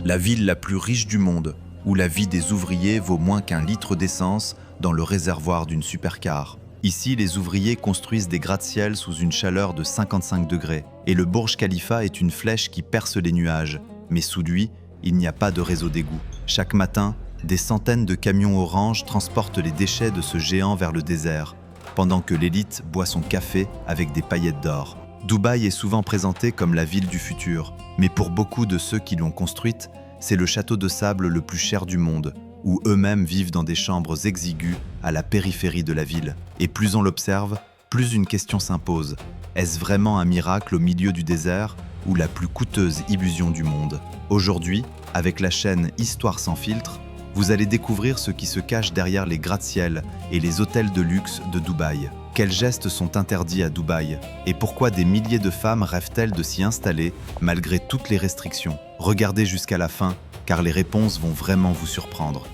la ville la plus riche du monde, où la vie des ouvriers vaut moins qu'un litre d'essence dans le réservoir d'une supercar. Ici, les ouvriers construisent des gratte-ciel sous une chaleur de 55 degrés, et le Burj Khalifa est une flèche qui perce les nuages. Mais sous lui, il n'y a pas de réseau d'égout. Chaque matin, des centaines de camions orange transportent les déchets de ce géant vers le désert, pendant que l'élite boit son café avec des paillettes d'or. Dubaï est souvent présentée comme la ville du futur, mais pour beaucoup de ceux qui l'ont construite, c'est le château de sable le plus cher du monde, où eux-mêmes vivent dans des chambres exiguës à la périphérie de la ville. Et plus on l'observe, plus une question s'impose. Est-ce vraiment un miracle au milieu du désert ou la plus coûteuse illusion du monde? Aujourd'hui, avec la chaîne Histoire sans filtre, vous allez découvrir ce qui se cache derrière les gratte-ciel et les hôtels de luxe de Dubaï. Quels gestes sont interdits à Dubaï? Et pourquoi des milliers de femmes rêvent-elles de s'y installer malgré toutes les restrictions? Regardez jusqu'à la fin, car les réponses vont vraiment vous surprendre.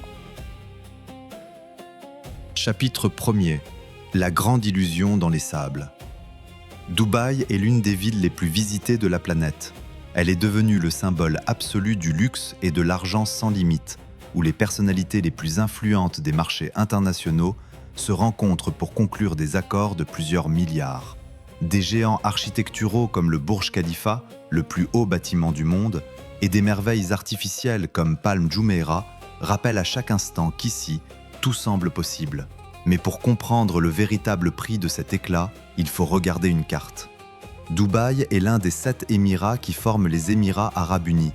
Chapitre 1er. La grande illusion dans les sables. Dubaï est l'une des villes les plus visitées de la planète. Elle est devenue le symbole absolu du luxe et de l'argent sans limite, où les personnalités les plus influentes des marchés internationaux se rencontrent pour conclure des accords de plusieurs milliards. Des géants architecturaux comme le Burj Khalifa, le plus haut bâtiment du monde, et des merveilles artificielles comme Palm Jumeirah rappellent à chaque instant qu'ici, tout semble possible. Mais pour comprendre le véritable prix de cet éclat, il faut regarder une carte. Dubaï est l'un des 7 émirats qui forment les Émirats arabes unis.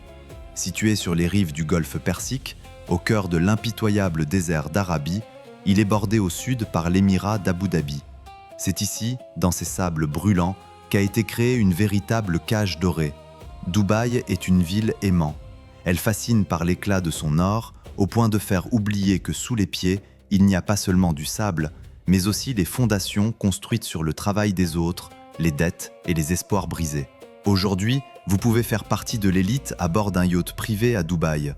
Situé sur les rives du golfe Persique, au cœur de l'impitoyable désert d'Arabie, il est bordé au sud par l'émirat d'Abu Dhabi. C'est ici, dans ces sables brûlants, qu'a été créée une véritable cage dorée. Dubaï est une ville aimant. Elle fascine par l'éclat de son or, au point de faire oublier que sous les pieds, il n'y a pas seulement du sable, mais aussi les fondations construites sur le travail des autres, les dettes et les espoirs brisés. Aujourd'hui, vous pouvez faire partie de l'élite à bord d'un yacht privé à Dubaï.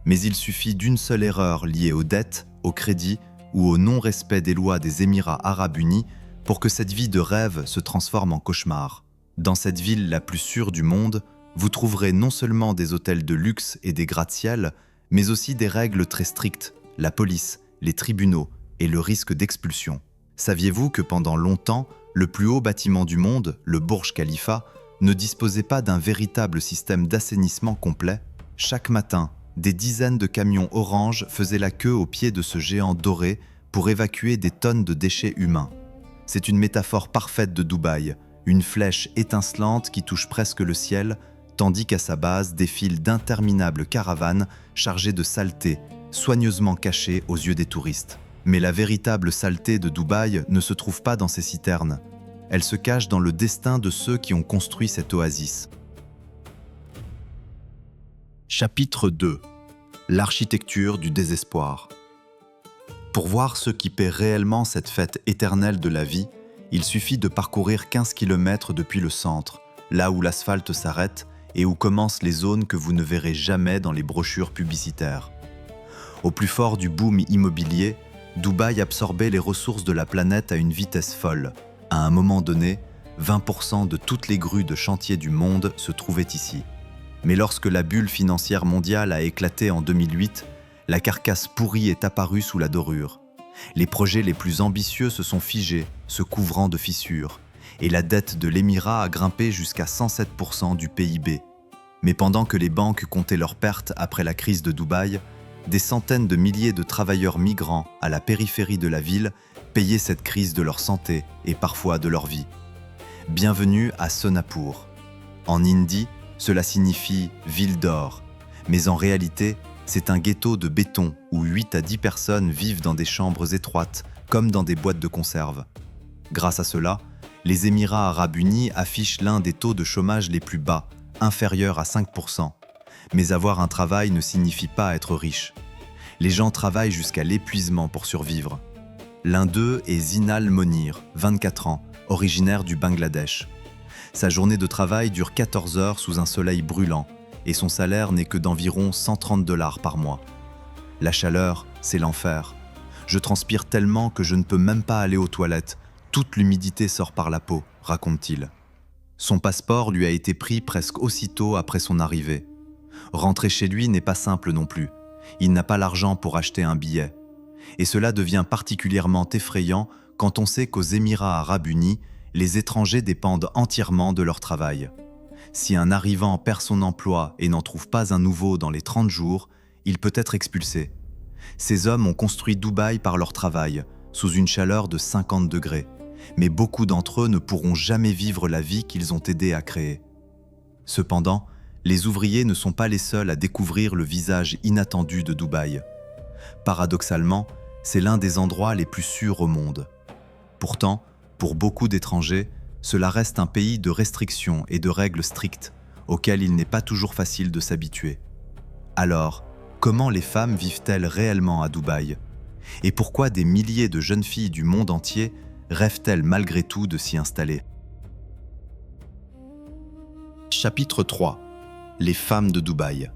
Mais il suffit d'une seule erreur liée aux dettes, au crédit ou au non-respect des lois des Émirats arabes unis pour que cette vie de rêve se transforme en cauchemar. Dans cette ville la plus sûre du monde, vous trouverez non seulement des hôtels de luxe et des gratte-ciel, mais aussi des règles très strictes, la police, les tribunaux et le risque d'expulsion. Saviez-vous que pendant longtemps, le plus haut bâtiment du monde, le Burj Khalifa, ne disposait pas d'un véritable système d'assainissement complet? Chaque matin, des dizaines de camions orange faisaient la queue au pied de ce géant doré pour évacuer des tonnes de déchets humains. C'est une métaphore parfaite de Dubaï, une flèche étincelante qui touche presque le ciel, tandis qu'à sa base défilent d'interminables caravanes chargées de saleté, soigneusement cachées aux yeux des touristes. Mais la véritable saleté de Dubaï ne se trouve pas dans ces citernes. Elle se cache dans le destin de ceux qui ont construit cette oasis. Chapitre 2. L'architecture du désespoir. Pour voir ceux qui paient réellement cette fête éternelle de la vie, il suffit de parcourir 15 km depuis le centre, là où l'asphalte s'arrête et où commencent les zones que vous ne verrez jamais dans les brochures publicitaires. Au plus fort du boom immobilier, Dubaï absorbait les ressources de la planète à une vitesse folle. À un moment donné, 20% de toutes les grues de chantier du monde se trouvaient ici. Mais lorsque la bulle financière mondiale a éclaté en 2008, la carcasse pourrie est apparue sous la dorure. Les projets les plus ambitieux se sont figés, se couvrant de fissures, et la dette de l'émirat a grimpé jusqu'à 107% du PIB. Mais pendant que les banques comptaient leurs pertes après la crise de Dubaï, des centaines de milliers de travailleurs migrants à la périphérie de la ville payaient cette crise de leur santé et parfois de leur vie. Bienvenue à Sonapur. En hindi, cela signifie « ville d'or », mais en réalité, c'est un ghetto de béton où 8 à 10 personnes vivent dans des chambres étroites, comme dans des boîtes de conserve. Grâce à cela, les Émirats arabes unis affichent l'un des taux de chômage les plus bas, inférieur à 5%. Mais avoir un travail ne signifie pas être riche. Les gens travaillent jusqu'à l'épuisement pour survivre. L'un d'eux est Zinal Monir, 24 ans, originaire du Bangladesh. Sa journée de travail dure 14 heures sous un soleil brûlant et son salaire n'est que d'environ $130 par mois. La chaleur, c'est l'enfer. Je transpire tellement que je ne peux même pas aller aux toilettes. Toute l'humidité sort par la peau, raconte-t-il. Son passeport lui a été pris presque aussitôt après son arrivée. Rentrer chez lui n'est pas simple non plus. Il n'a pas l'argent pour acheter un billet. Et cela devient particulièrement effrayant quand on sait qu'aux Émirats arabes unis, les étrangers dépendent entièrement de leur travail. Si un arrivant perd son emploi et n'en trouve pas un nouveau dans les 30 jours, il peut être expulsé. Ces hommes ont construit Dubaï par leur travail, sous une chaleur de 50 degrés. Mais beaucoup d'entre eux ne pourront jamais vivre la vie qu'ils ont aidé à créer. Cependant, les ouvriers ne sont pas les seuls à découvrir le visage inattendu de Dubaï. Paradoxalement, c'est l'un des endroits les plus sûrs au monde. Pourtant, pour beaucoup d'étrangers, cela reste un pays de restrictions et de règles strictes, auxquelles il n'est pas toujours facile de s'habituer. Alors, comment les femmes vivent-elles réellement à Dubaï? Et pourquoi des milliers de jeunes filles du monde entier rêvent-elles malgré tout de s'y installer? Chapitre 3. Les femmes de Dubaï.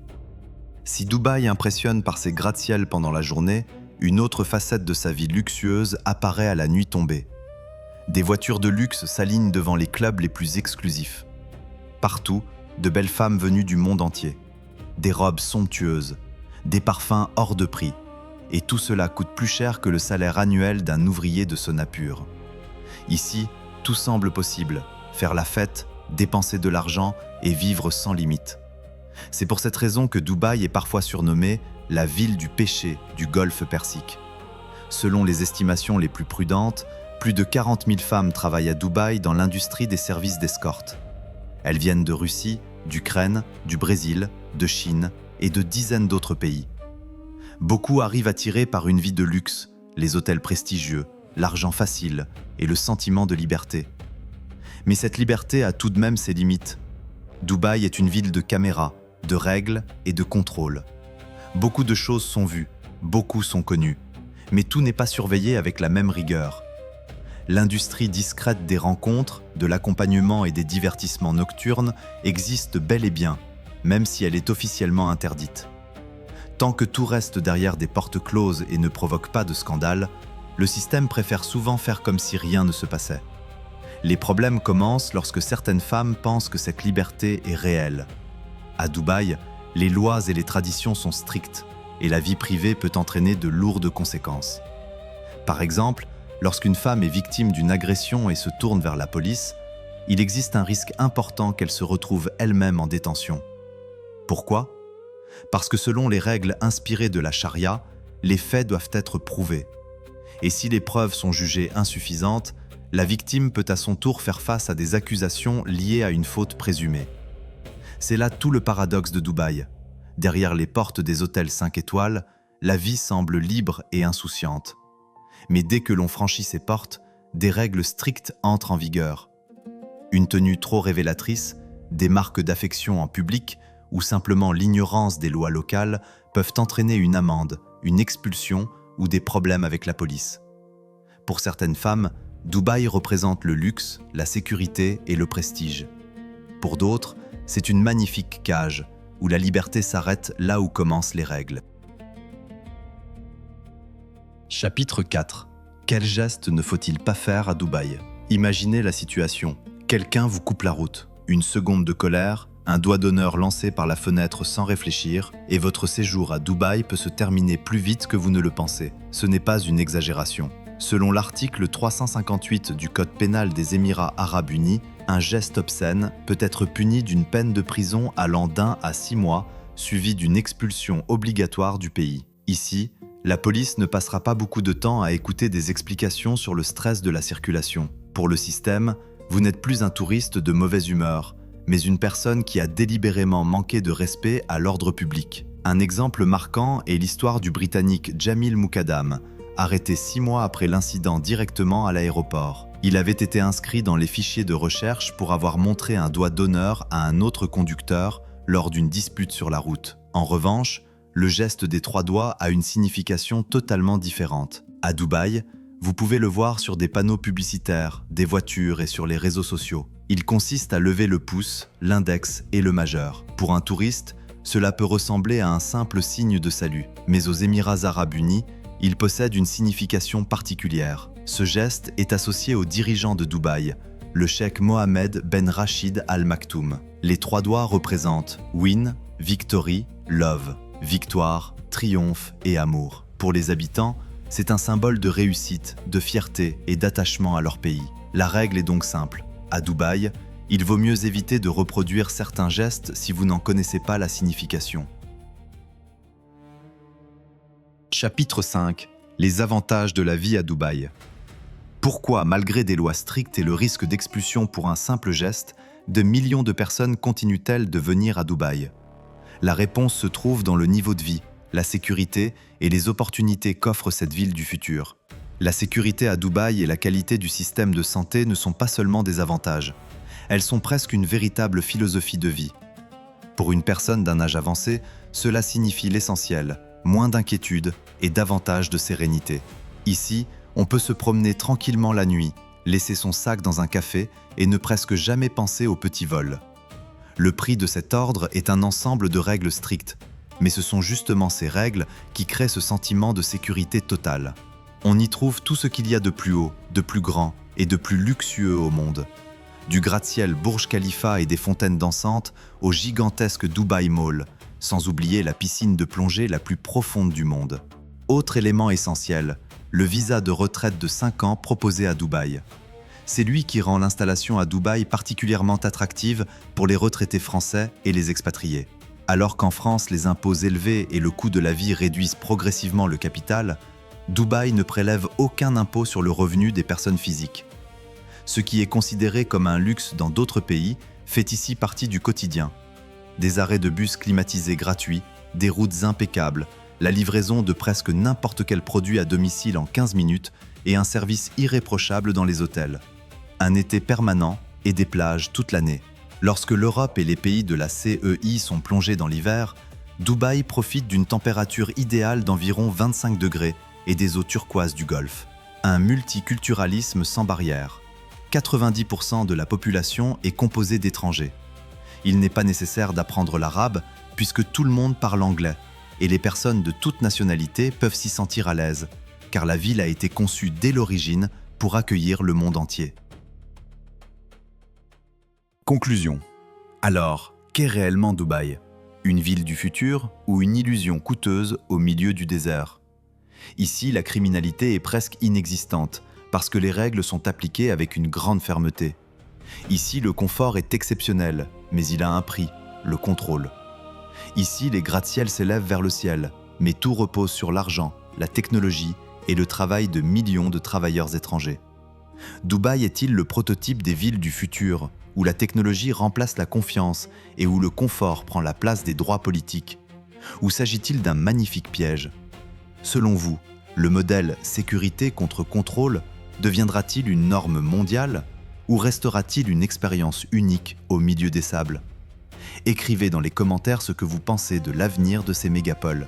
Si Dubaï impressionne par ses gratte-ciels pendant la journée, une autre facette de sa vie luxueuse apparaît à la nuit tombée. Des voitures de luxe s'alignent devant les clubs les plus exclusifs. Partout, de belles femmes venues du monde entier. Des robes somptueuses, des parfums hors de prix. Et tout cela coûte plus cher que le salaire annuel d'un ouvrier de sauna pur. Ici, tout semble possible. Faire la fête, dépenser de l'argent et vivre sans limite. C'est pour cette raison que Dubaï est parfois surnommée la ville du péché du golfe Persique. Selon les estimations les plus prudentes, plus de 40 000 femmes travaillent à Dubaï dans l'industrie des services d'escorte. Elles viennent de Russie, d'Ukraine, du Brésil, de Chine et de dizaines d'autres pays. Beaucoup arrivent attirés par une vie de luxe, les hôtels prestigieux, l'argent facile et le sentiment de liberté. Mais cette liberté a tout de même ses limites. Dubaï est une ville de caméras, de règles et de contrôle. Beaucoup de choses sont vues, beaucoup sont connues, mais tout n'est pas surveillé avec la même rigueur. L'industrie discrète des rencontres, de l'accompagnement et des divertissements nocturnes existe bel et bien, même si elle est officiellement interdite. Tant que tout reste derrière des portes closes et ne provoque pas de scandale, le système préfère souvent faire comme si rien ne se passait. Les problèmes commencent lorsque certaines femmes pensent que cette liberté est réelle. À Dubaï, les lois et les traditions sont strictes et la vie privée peut entraîner de lourdes conséquences. Par exemple, lorsqu'une femme est victime d'une agression et se tourne vers la police, il existe un risque important qu'elle se retrouve elle-même en détention. Pourquoi ? Parce que selon les règles inspirées de la charia, les faits doivent être prouvés. Et si les preuves sont jugées insuffisantes, la victime peut à son tour faire face à des accusations liées à une faute présumée. C'est là tout le paradoxe de Dubaï. Derrière les portes des hôtels 5 étoiles, la vie semble libre et insouciante. Mais dès que l'on franchit ces portes, des règles strictes entrent en vigueur. Une tenue trop révélatrice, des marques d'affection en public ou simplement l'ignorance des lois locales peuvent entraîner une amende, une expulsion ou des problèmes avec la police. Pour certaines femmes, Dubaï représente le luxe, la sécurité et le prestige. Pour d'autres, c'est une magnifique cage où la liberté s'arrête là où commencent les règles. Chapitre 4. Quel geste ne faut-il pas faire à Dubaï? Imaginez la situation. Quelqu'un vous coupe la route. Une seconde de colère, un doigt d'honneur lancé par la fenêtre sans réfléchir, et votre séjour à Dubaï peut se terminer plus vite que vous ne le pensez. Ce n'est pas une exagération. Selon l'article 358 du Code pénal des Émirats arabes unis, un geste obscène peut être puni d'une peine de prison allant d'1 à 6 mois, suivie d'une expulsion obligatoire du pays. Ici, la police ne passera pas beaucoup de temps à écouter des explications sur le stress de la circulation. Pour le système, vous n'êtes plus un touriste de mauvaise humeur, mais une personne qui a délibérément manqué de respect à l'ordre public. Un exemple marquant est l'histoire du Britannique Jamil Moukadam, arrêté 6 mois après l'incident directement à l'aéroport. Il avait été inscrit dans les fichiers de recherche pour avoir montré un doigt d'honneur à un autre conducteur lors d'une dispute sur la route. En revanche, le geste des 3 doigts a une signification totalement différente. À Dubaï, vous pouvez le voir sur des panneaux publicitaires, des voitures et sur les réseaux sociaux. Il consiste à lever le pouce, l'index et le majeur. Pour un touriste, cela peut ressembler à un simple signe de salut. Mais aux Émirats arabes unis, il possède une signification particulière. Ce geste est associé au dirigeant de Dubaï, le cheikh Mohammed Ben Rachid Al Maktoum. Les 3 doigts représentent win, Victory, love, victoire, triomphe et amour. Pour les habitants, c'est un symbole de réussite, de fierté et d'attachement à leur pays. La règle est donc simple. À Dubaï, il vaut mieux éviter de reproduire certains gestes si vous n'en connaissez pas la signification. Chapitre 5. Les avantages de la vie à Dubaï. Pourquoi, malgré des lois strictes et le risque d'expulsion pour un simple geste, de millions de personnes continuent-elles de venir à Dubaï? La réponse se trouve dans le niveau de vie, la sécurité et les opportunités qu'offre cette ville du futur. La sécurité à Dubaï et la qualité du système de santé ne sont pas seulement des avantages, elles sont presque une véritable philosophie de vie. Pour une personne d'un âge avancé, cela signifie l'essentiel, moins d'inquiétude et davantage de sérénité. Ici, on peut se promener tranquillement la nuit, laisser son sac dans un café et ne presque jamais penser au petit vol. Le prix de cet ordre est un ensemble de règles strictes, mais ce sont justement ces règles qui créent ce sentiment de sécurité totale. On y trouve tout ce qu'il y a de plus haut, de plus grand et de plus luxueux au monde. Du gratte-ciel Burj Khalifa et des fontaines dansantes au gigantesque Dubai Mall, sans oublier la piscine de plongée la plus profonde du monde. Autre élément essentiel, le visa de retraite de 5 ans proposé à Dubaï. C'est lui qui rend l'installation à Dubaï particulièrement attractive pour les retraités français et les expatriés. Alors qu'en France, les impôts élevés et le coût de la vie réduisent progressivement le capital, Dubaï ne prélève aucun impôt sur le revenu des personnes physiques. Ce qui est considéré comme un luxe dans d'autres pays fait ici partie du quotidien. Des arrêts de bus climatisés gratuits, des routes impeccables, la livraison de presque n'importe quel produit à domicile en 15 minutes et un service irréprochable dans les hôtels. Un été permanent et des plages toute l'année. Lorsque l'Europe et les pays de la CEI sont plongés dans l'hiver, Dubaï profite d'une température idéale d'environ 25 degrés et des eaux turquoises du Golfe. Un multiculturalisme sans barrière. 90% de la population est composée d'étrangers. Il n'est pas nécessaire d'apprendre l'arabe puisque tout le monde parle anglais et les personnes de toute nationalité peuvent s'y sentir à l'aise, car la ville a été conçue dès l'origine pour accueillir le monde entier. Conclusion. Alors, qu'est réellement Dubaï? Une ville du futur ou une illusion coûteuse au milieu du désert? Ici, la criminalité est presque inexistante parce que les règles sont appliquées avec une grande fermeté. Ici, le confort est exceptionnel, mais il a un prix, le contrôle. Ici, les gratte-ciels s'élèvent vers le ciel, mais tout repose sur l'argent, la technologie et le travail de millions de travailleurs étrangers. Dubaï est-il le prototype des villes du futur, où la technologie remplace la confiance et où le confort prend la place des droits politiques? Ou s'agit-il d'un magnifique piège? Selon vous, le modèle sécurité contre contrôle deviendra-t-il une norme mondiale ou restera-t-il une expérience unique au milieu des sables? Écrivez dans les commentaires ce que vous pensez de l'avenir de ces mégapoles.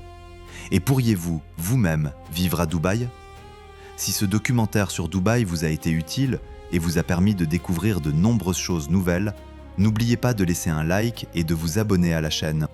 Et pourriez-vous, vous-même, vivre à Dubaï? Si ce documentaire sur Dubaï vous a été utile et vous a permis de découvrir de nombreuses choses nouvelles, n'oubliez pas de laisser un like et de vous abonner à la chaîne.